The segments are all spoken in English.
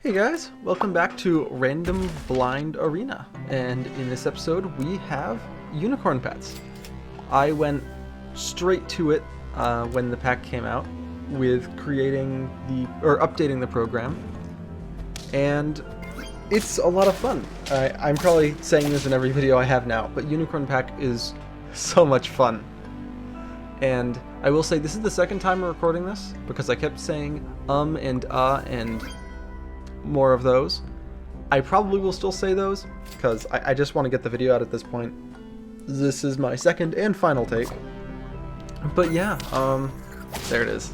Hey guys, welcome back to Random Blind Arena, and in this episode we have unicorn pets. I went straight to it when the pack came out with updating the program, and it's a lot of fun. I'm probably saying this in every video I have now, but unicorn pack is so much fun. And I will say this is the second time I'm recording this because I kept saying and more of those. I probably will still say those because I just want to get the video out at this point. This is my second and final take. But yeah, there it is.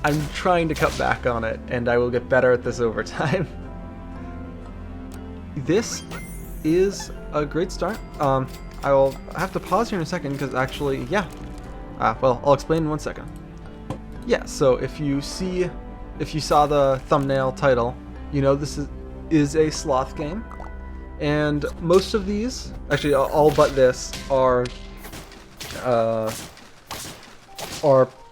I'm trying to cut back on it, and I will get better at this over time. This is a great start. I will have to pause here in a second because actually, yeah. Well, I'll explain in 1 second. Yeah, so if you saw the thumbnail title, you know this is a Sloth game, and most of these, actually all but this, are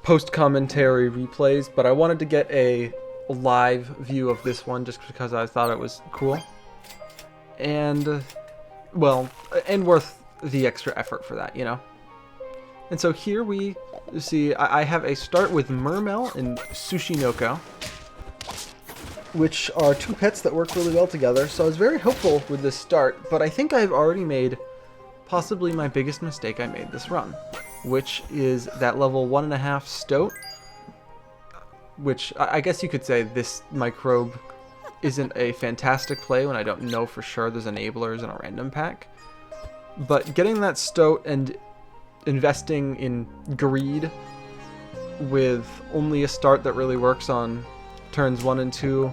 post-commentary replays, but I wanted to get a live view of this one just because I thought it was cool, and, well, and worth the extra effort for that, you know? And so here we see, I have a start with Mermel and Sushinoko, which are two pets that work really well together, so I was very hopeful with this start, but I think I've already made possibly my biggest mistake I made this run, which is that level 1.5 Stoat, which I guess you could say this microbe isn't a fantastic play when I don't know for sure there's enablers in a random pack, but getting that Stoat and investing in greed with only a start that really works on turns 1 and 2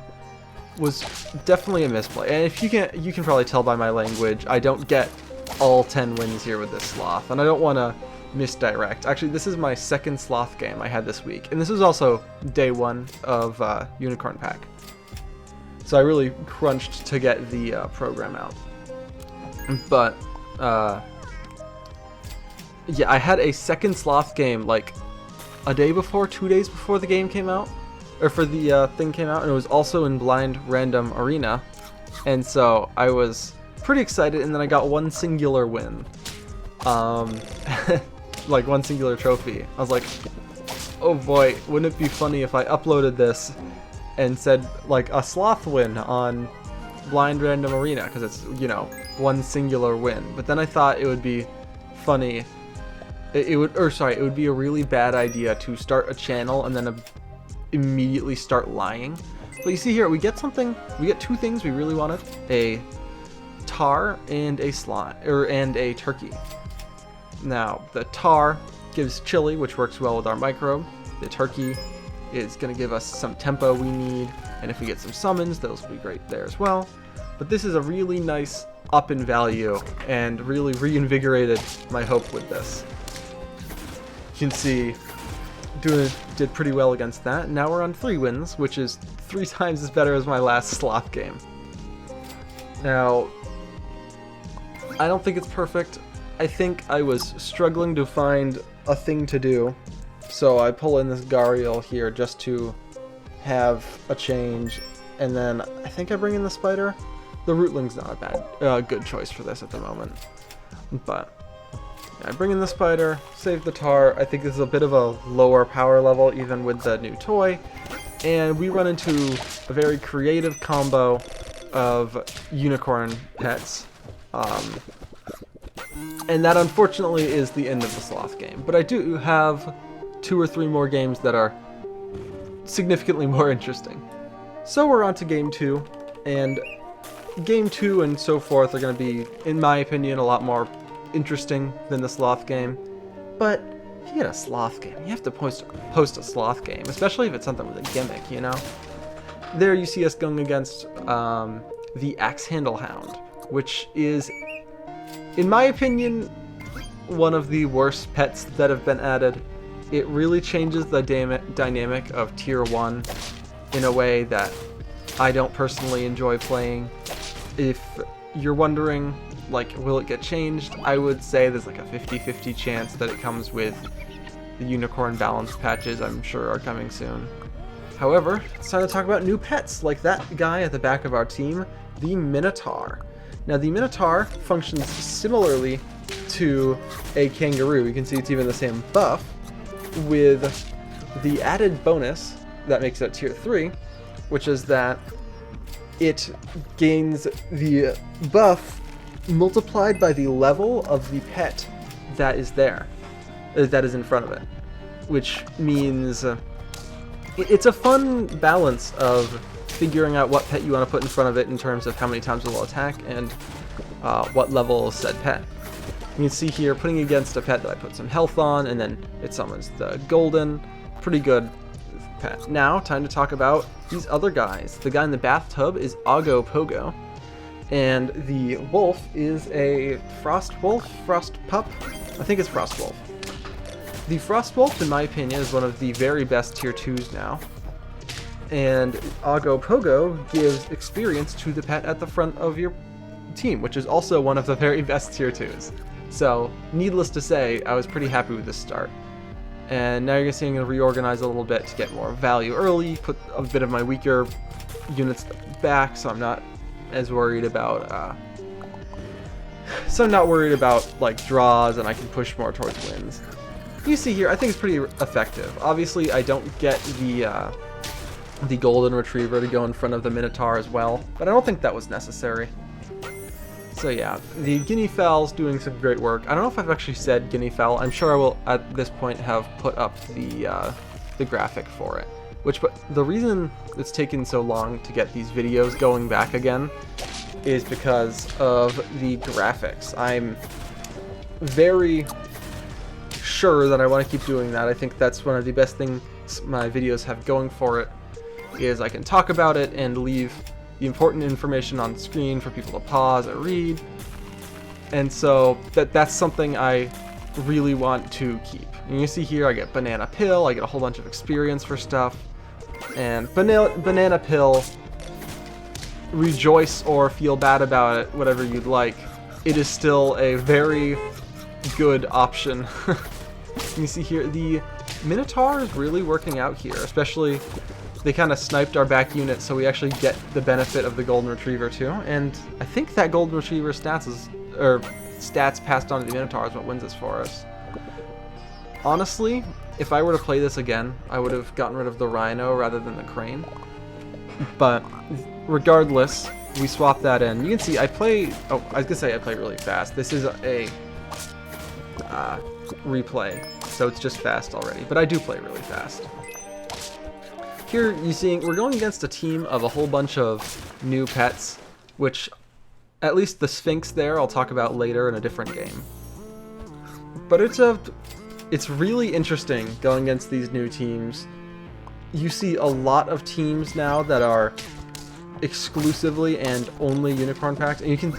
was definitely a misplay. And if you can probably tell by my language, I don't get all 10 wins here with this Sloth, and I don't want to misdirect. Actually, this is my second Sloth game I had this week, and this was also day 1 of Unicorn Pack. So I really crunched to get the program out. But yeah, I had a second Sloth game like a day before, 2 days before the game came out, or for the thing came out, and it was also in Blind Random Arena, and so I was pretty excited, and then I got one singular win, like one singular trophy. I was like, oh boy, wouldn't it be funny if I uploaded this and said like a Sloth win on Blind Random Arena, because it's, you know, one singular win. But then I thought it would be funny. It would be a really bad idea to start a channel and then immediately start lying. But you see here, we get two things we really wanted: a tar and a and a turkey. Now, the tar gives chili, which works well with our microbe. The turkey is going to give us some tempo we need, and if we get some summons, those will be great there as well. But this is a really nice up in value and really reinvigorated my hope with this. You can see did pretty well against that. Now we're on 3 wins, which is 3 times as better as my last Sloth game. Now, I don't think it's perfect. I think I was struggling to find a thing to do, so I pull in this Gariel here just to have a change, and then I think I bring in the spider. The Rootling's not a good choice for this at the moment, but I bring in the spider, save the tar. I think this is a bit of a lower power level even with the new toy, and we run into a very creative combo of unicorn pets, and that unfortunately is the end of the Sloth game. But I do have 2 or 3 more games that are significantly more interesting. So we're on to game 2, and game 2 and so forth are going to be, in my opinion, a lot more interesting than the Sloth game. But if you get a Sloth game, you have to post a Sloth game, especially if it's something with a gimmick, you know? There you see us going against the Axe Handle Hound, which is, in my opinion, one of the worst pets that have been added. It really changes the dynamic of Tier 1 in a way that I don't personally enjoy playing. If you're wondering, like, will it get changed? I would say there's like a 50-50 chance that it comes with the unicorn balance patches I'm sure are coming soon. However, it's time to talk about new pets, like that guy at the back of our team, the Minotaur. Now, the Minotaur functions similarly to a kangaroo. You can see it's even the same buff, with the added bonus that makes it tier 3, which is that it gains the buff multiplied by the level of the pet that is there, that is in front of it, which means it's a fun balance of figuring out what pet you want to put in front of it in terms of how many times it will attack and what level is said pet. You can see here, putting against a pet that I put some health on, and then it summons the golden. Pretty good pet. Now, time to talk about these other guys. The guy in the bathtub is Oggo Pogo, and the wolf is a frost wolf, frost pup. I think it's frost wolf. The frost wolf, in my opinion, is one of the very best tier 2s now. And Oggo Pogo gives experience to the pet at the front of your team, which is also one of the very best tier 2s. So, needless to say, I was pretty happy with this start. And now you're going to see I'm going to reorganize a little bit to get more value early, put a bit of my weaker units back, so I'm not as worried about like draws, and I can push more towards wins. You see here, I think it's pretty effective. Obviously, I don't get the golden retriever to go in front of the Minotaur as well, but I don't think that was necessary. So yeah, the guinea fowl's doing some great work. I don't know if I've actually said guinea fowl. I'm sure I will at this point have put up the graphic for it. But the reason it's taken so long to get these videos going back again is because of the graphics. I'm very sure that I want to keep doing that. I think that's one of the best things my videos have going for it, is I can talk about it and leave the important information on screen for people to pause and read. And so that's something I really want to keep. And you see here I get Banana Pill, I get a whole bunch of experience for stuff. And Banana Pill, rejoice or feel bad about it, whatever you'd like, it is still a very good option. You see here, the Minotaur is really working out here, especially they kind of sniped our back unit, so we actually get the benefit of the Golden Retriever too. And I think that Golden Retriever stats passed on to the Minotaur is what wins this for us. Honestly, if I were to play this again, I would have gotten rid of the Rhino rather than the Crane. But regardless, we swap that in. You can see I play. Oh, I was gonna say I play really fast. This is a replay, so it's just fast already. But I do play really fast. Here you see we're going against a team of a whole bunch of new pets, which at least the Sphinx there I'll talk about later in a different game. But it's really interesting going against these new teams. You see a lot of teams now that are exclusively and only unicorn packs, and you can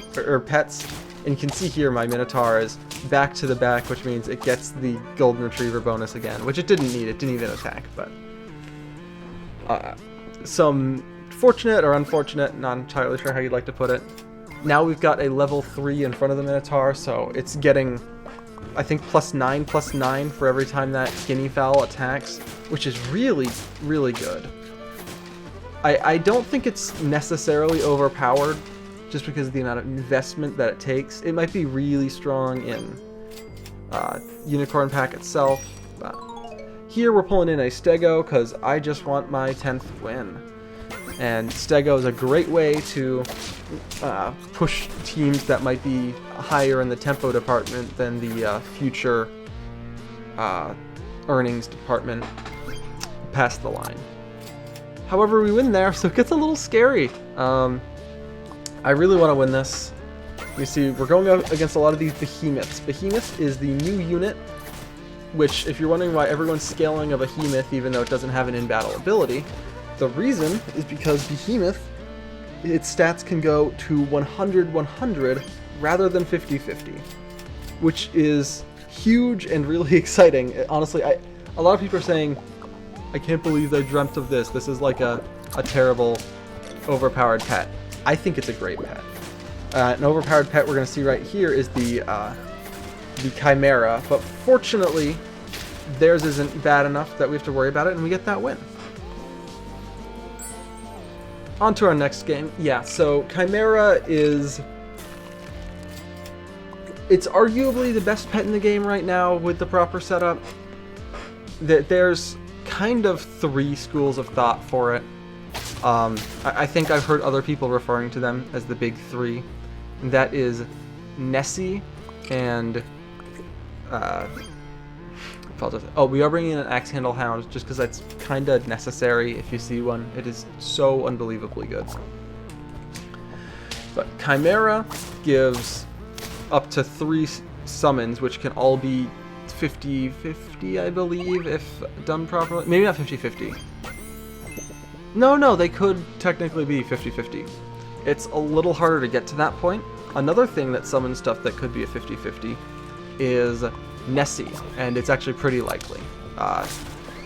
pets, and you can see here my Minotaur is back to the back, which means it gets the Golden Retriever bonus again, which it didn't need. It didn't even attack, but some fortunate or unfortunate, not entirely sure how you'd like to put it. Now we've got a level 3 in front of the Minotaur, so it's getting, I think, +9/+9 for every time that guinea fowl attacks, which is really, really good. I don't think it's necessarily overpowered, just because of the amount of investment that it takes. It might be really strong in Unicorn Pack itself, but here we're pulling in a Stego because I just want my 10th win. And Stego is a great way to push teams that might be higher in the tempo department than the future earnings department past the line. However, we win there, so it gets a little scary. I really want to win this. You see, we're going up against a lot of these behemoths. Behemoth is the new unit, which, if you're wondering why everyone's scaling a behemoth even though it doesn't have an in-battle ability, the reason is because behemoth, its stats can go to 100-100 rather than 50-50, which is huge and really exciting. Honestly, a lot of people are saying, I can't believe I dreamt of this. This is like a terrible, overpowered pet. I think it's a great pet. An overpowered pet we're going to see right here is the Chimera, but fortunately, theirs isn't bad enough that we have to worry about it, and we get that win. On to our next game. Yeah, so Chimera is... It's arguably the best pet in the game right now with the proper setup. There's kind of 3 schools of thought for it. I think I've heard other people referring to them as the big 3. That is Nessie and... Oh, we are bringing in an Axe Handle Hound just because that's kind of necessary if you see one. It is so unbelievably good. But Chimera gives up to 3 summons, which can all be 50-50, I believe, if done properly. Maybe not 50-50. No, they could technically be 50-50. It's a little harder to get to that point. Another thing that summons stuff that could be a 50-50 is Nessie, and it's actually pretty likely.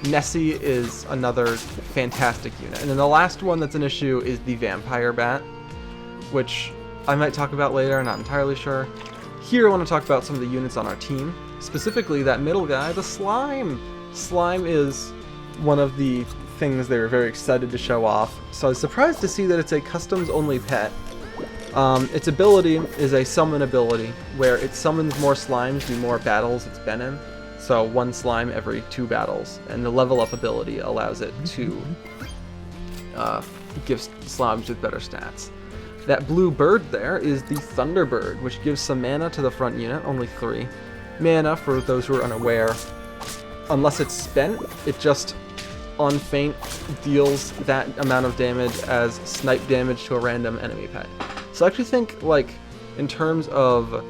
Nessie is another fantastic unit. And then the last one that's an issue is the Vampire Bat, which I might talk about later, I'm not entirely sure. Here I want to talk about some of the units on our team, specifically that middle guy, the Slime. Slime is one of the things they were very excited to show off, so I was surprised to see that it's a customs-only pet. Its ability is a summon ability, where it summons more slimes the more battles it's been in. So 1 slime every 2 battles, and the level up ability allows it to give slimes with better stats. That blue bird there is the Thunderbird, which gives some mana to the front unit, only 3. Mana, for those who are unaware, unless it's spent, it just on feint deals that amount of damage as snipe damage to a random enemy pet. So I actually think, like, in terms of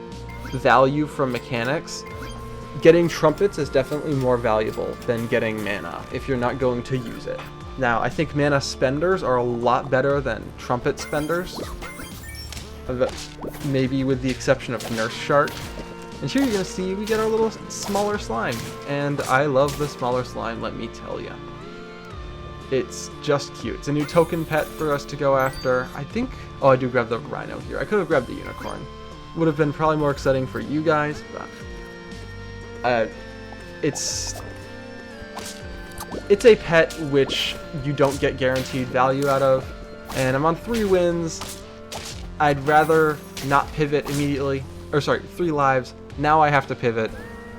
value from mechanics, getting trumpets is definitely more valuable than getting mana if you're not going to use it. Now, I think mana spenders are a lot better than trumpet spenders, maybe with the exception of Nurse Shark. And here you're going to see we get our little smaller slime, and I love the smaller slime, let me tell you. It's just cute. It's a new token pet for us to go after. I think... Oh, I do grab the Rhino here. I could have grabbed the Unicorn. Would have been probably more exciting for you guys, but... It's a pet which you don't get guaranteed value out of. And I'm on 3 wins. I'd rather not pivot immediately. Or sorry, 3 lives. Now I have to pivot.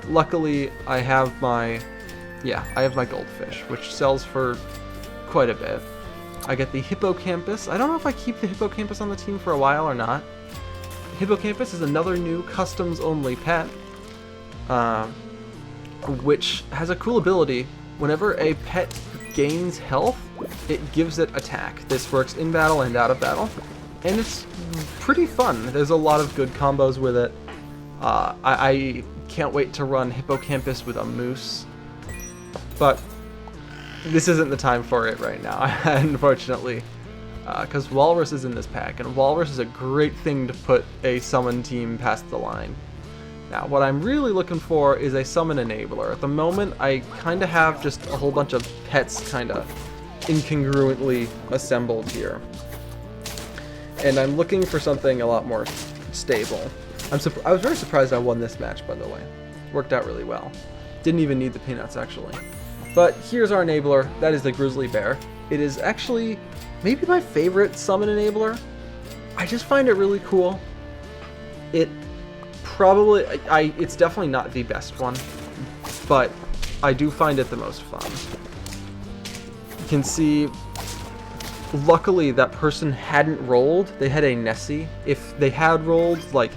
Luckily, I have my... Yeah, I have my Goldfish, which sells for quite a bit. I get the Hippocampus. I don't know if I keep the Hippocampus on the team for a while or not. Hippocampus is another new customs-only pet, which has a cool ability. Whenever a pet gains health, it gives it attack. This works in battle and out of battle, and it's pretty fun. There's a lot of good combos with it. I can't wait to run Hippocampus with a Moose, but this isn't the time for it right now, unfortunately, because Walrus is in this pack, and Walrus is a great thing to put a summon team past the line. Now, what I'm really looking for is a summon enabler. At the moment, I kind of have just a whole bunch of pets kind of incongruently assembled here. And I'm looking for something a lot more stable. I was very surprised I won this match, by the way. Worked out really well. Didn't even need the peanuts, actually. But here's our enabler. That is the Grizzly Bear. It is actually maybe my favorite summon enabler. I just find it really cool. It probably... it's definitely not the best one, but I do find it the most fun. You can see... Luckily, that person hadn't rolled. They had a Nessie. If they had rolled, like,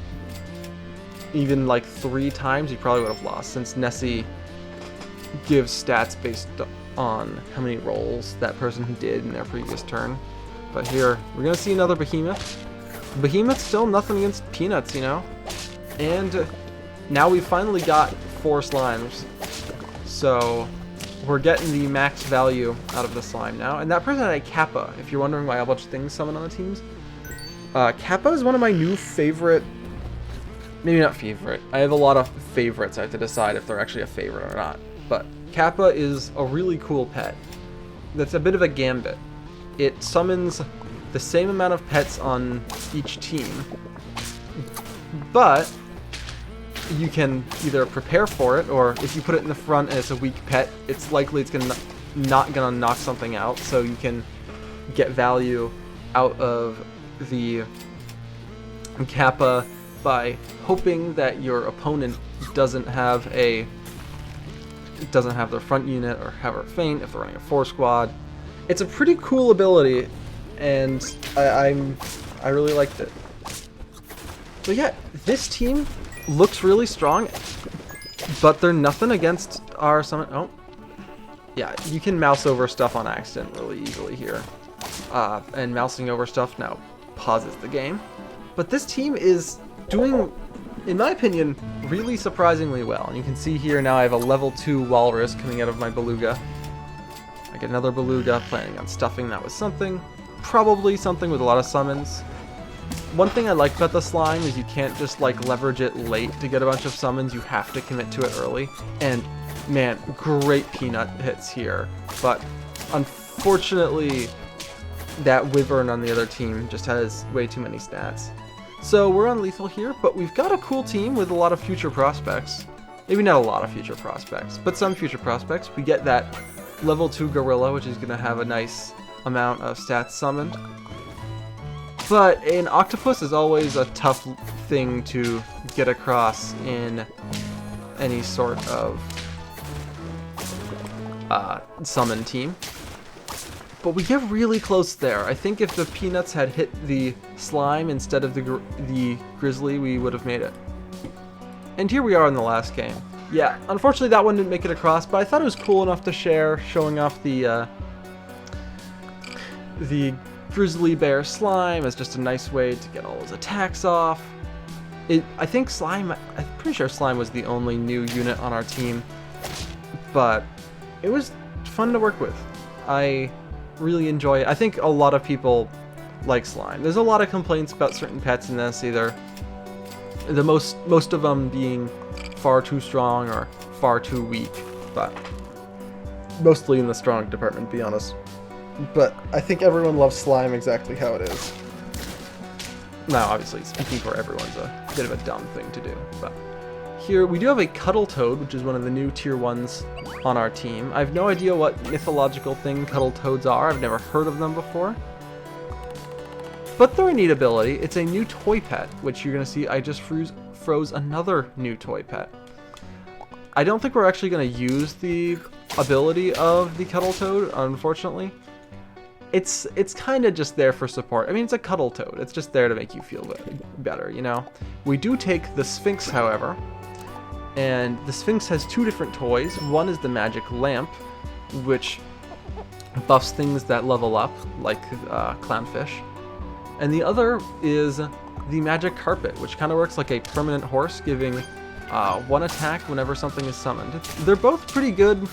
even, like, 3 times, he probably would have lost, since Nessie gives stats based on how many rolls that person did in their previous turn. But here, we're going to see another Behemoth. Behemoth's still nothing against peanuts, you know? And now we've finally got 4 slimes. So... we're getting the max value out of the slime now. And that person had a Kappa, if you're wondering why a bunch of things summon on the teams. Kappa is one of my new favorite... maybe not favorite. I have a lot of favorites. I have to decide if they're actually a favorite or not. But Kappa is a really cool pet. That's a bit of a gambit. It summons the same amount of pets on each team. But... you can either prepare for it, or if you put it in the front and it's a weak pet, it's likely it's not gonna knock something out, so you can get value out of the Kappa by hoping that your opponent doesn't have their front unit or have her faint if they're running a 4 squad. It's a pretty cool ability, and I really liked it. But yeah, this team looks really strong, but they're nothing against our summon. Oh, yeah, you can mouse over stuff on accident really easily here, and mousing over stuff now pauses the game. But this team is doing, in my opinion, really surprisingly well. And you can see here now I have a level 2 Walrus coming out of my Beluga. I get another Beluga, planning on stuffing that with something. Probably something with a lot of summons. One thing I like about the slime is you can't just like leverage it late to get a bunch of summons, you have to commit to it early. And man, great peanut hits here. But unfortunately, that Wyvern on the other team just has way too many stats. So we're on lethal here, but we've got a cool team with a lot of future prospects. Maybe not a lot of future prospects, but some future prospects. We get that level 2 Gorilla, which is going to have a nice amount of stats summoned. But an octopus is always a tough thing to get across in any sort of summon team. But we get really close there. I think if the peanuts had hit the slime instead of the grizzly, we would have made it. And here we are in the last game. Yeah, unfortunately that one didn't make it across, but I thought it was cool enough to share, showing off the grizzly bear slime as just a nice way to get all his attacks off. I think slime, I'm pretty sure slime was the only new unit on our team, but it was fun to work with. I really enjoy it. I think a lot of people like slime. There's a lot of complaints about certain pets in this, either most of them being far too strong or far too weak, but mostly in the strong department, to be honest. But I think everyone loves slime exactly how it is. Now, obviously, speaking for everyone's a bit of a dumb thing to do, but here we do have a Cuddle Toad, which is one of the new tier 1s on our team. I have no idea what mythological thing Cuddle Toads are. I've never heard of them before. But they're a neat ability. It's a new toy pet, which you're going to see I just froze another new toy pet. I don't think we're actually going to use the ability of the Cuddle Toad, unfortunately. It's kind of just there for support. I mean, it's a Cuddle Toad. It's just there to make you feel better, you know? We do take the Sphinx, however, and the Sphinx has 2 different toys. One is the Magic Lamp, which buffs things that level up, like Clownfish. And the other is the Magic Carpet, which kind of works like a permanent horse, giving 1 attack whenever something is summoned. They're both pretty good,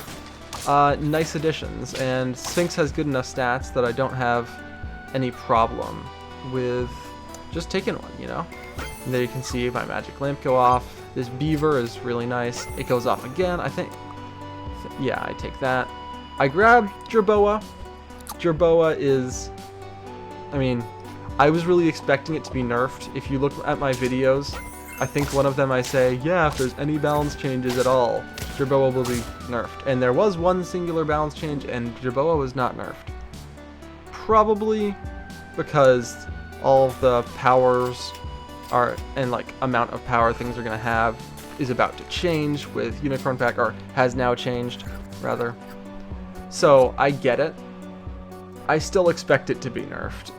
nice additions, and Sphinx has good enough stats that I don't have any problem with just taking one, you know? And there you can see my Magic Lamp go off. This Beaver is really nice. It goes off again, I think. Yeah, I take that. I grab Jerboa. Jerboa is, I mean, I was really expecting it to be nerfed. If you look at my videos, I think one of them I say, yeah, if there's any balance changes at all, Jerboa will be nerfed. And there was one singular balance change, and Jerboa was not nerfed. Probably because all of the powers and like amount of power things are going to have is about to change with Unicorn Pack, or has now changed, rather. So I get it. I still expect it to be nerfed.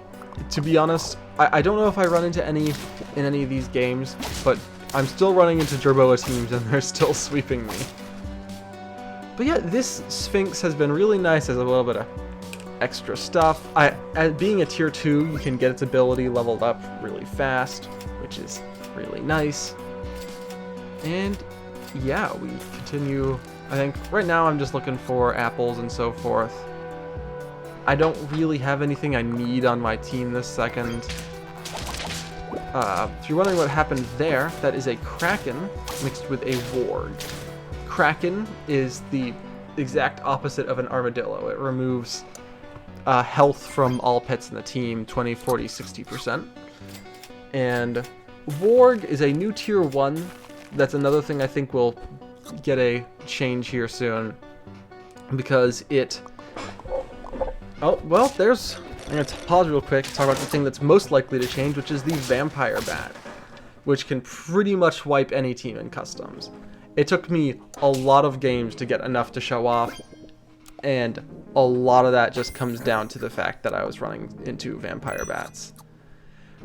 To be honest, I don't know if I run into any in any of these games, but I'm still running into Jerboa teams and they're still sweeping me. But yeah, this Sphinx has been really nice as a little bit of extra stuff. Being a tier 2, you can get its ability leveled up really fast, which is really nice. And yeah, we continue. I think right now I'm just looking for apples and so forth. I don't really have anything I need on my team this second. If you're wondering what happened there, that is a Kraken mixed with a Warg. Kraken is the exact opposite of an Armadillo. It removes health from all pets in the team, 20, 40, 60%. And Warg is a new tier 1. That's another thing I think will get a change here soon, because it... Oh, well, there's I'm going to pause real quick to talk about the thing that's most likely to change, which is the Vampire Bat, which can pretty much wipe any team in customs. It took me a lot of games to get enough to show off, and a lot of that just comes down to the fact that I was running into Vampire Bats.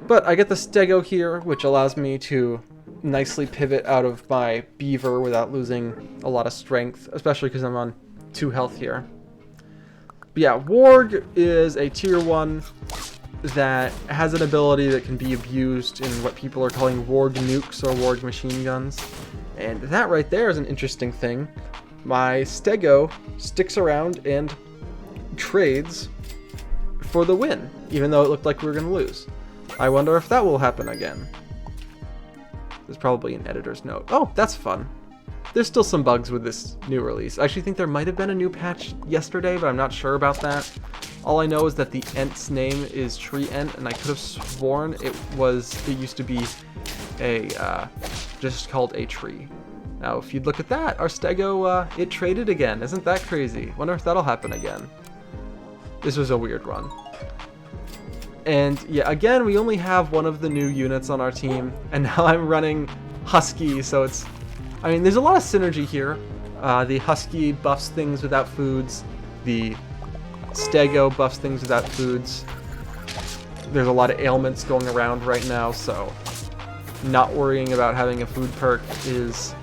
But I get the Stego here, which allows me to nicely pivot out of my Beaver without losing a lot of strength, especially because I'm on 2 health here. But yeah, Warg is a tier 1 that has an ability that can be abused in what people are calling Warg nukes or Warg machine guns. And that right there is an interesting thing. My Stego sticks around and trades for the win, even though it looked like we were going to lose. I wonder if that will happen again. There's probably an editor's note. Oh, that's fun. There's still some bugs with this new release. I actually think there might have been a new patch yesterday, but I'm not sure about that. All I know is that the Ent's name is Tree Ent, and I could have sworn it used to be a, just called a tree. Now, if you'd look at that, our Stego, it traded again. Isn't that crazy? Wonder if that'll happen again. This was a weird run. And yeah, again, we only have one of the new units on our team, and now I'm running Husky, so it's... I mean, there's a lot of synergy here. The Husky buffs things without foods. The Stego buffs things without foods. There's a lot of ailments going around right now, so not worrying about having a food perk is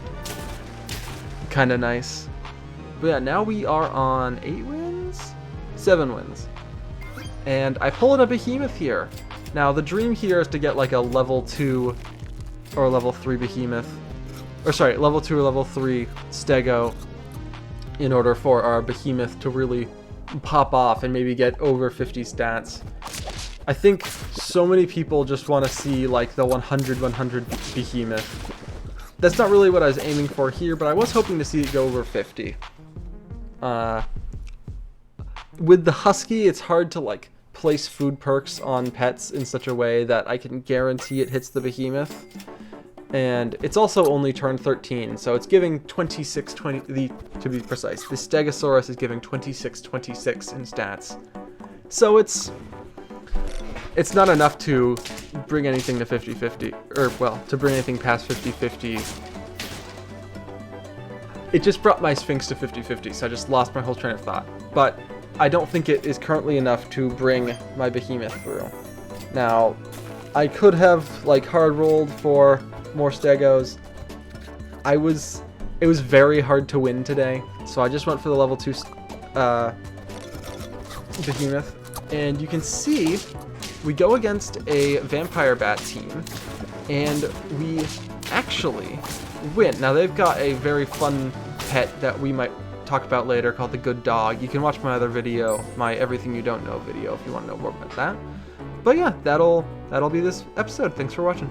kind of nice. But yeah, now we are on 8 wins? 7 wins. And I pull in a Behemoth here. Now, the dream here is to get like a level 2 or level 3 Behemoth. Or sorry, level 2 or level 3 Stego in order for our Behemoth to really pop off and maybe get over 50 stats. I think so many people just want to see like the 100 Behemoth. That's not really what I was aiming for here, but I was hoping to see it go over 50. With the Husky, it's hard to like place food perks on pets in such a way that I can guarantee it hits the Behemoth. And it's also only turn 13, so it's giving 26-20, to be precise. The Stegosaurus is giving 26-26 in stats. So it's not enough to bring anything to 50-50, or well, to bring anything past 50-50. It just brought my Sphinx to 50-50, so I just lost my whole train of thought. But I don't think it is currently enough to bring my Behemoth through. Now, I could have like hard rolled for more Stegos. It was very hard to win today, so I just went for the level 2 Behemoth. And you can see we go against a Vampire Bat team, and we actually win. Now, they've got a very fun pet that we might talk about later called the Good Dog. You can watch my other video, my Everything You Don't Know video, if you want to know more about that. But yeah, that'll be this episode. Thanks for watching.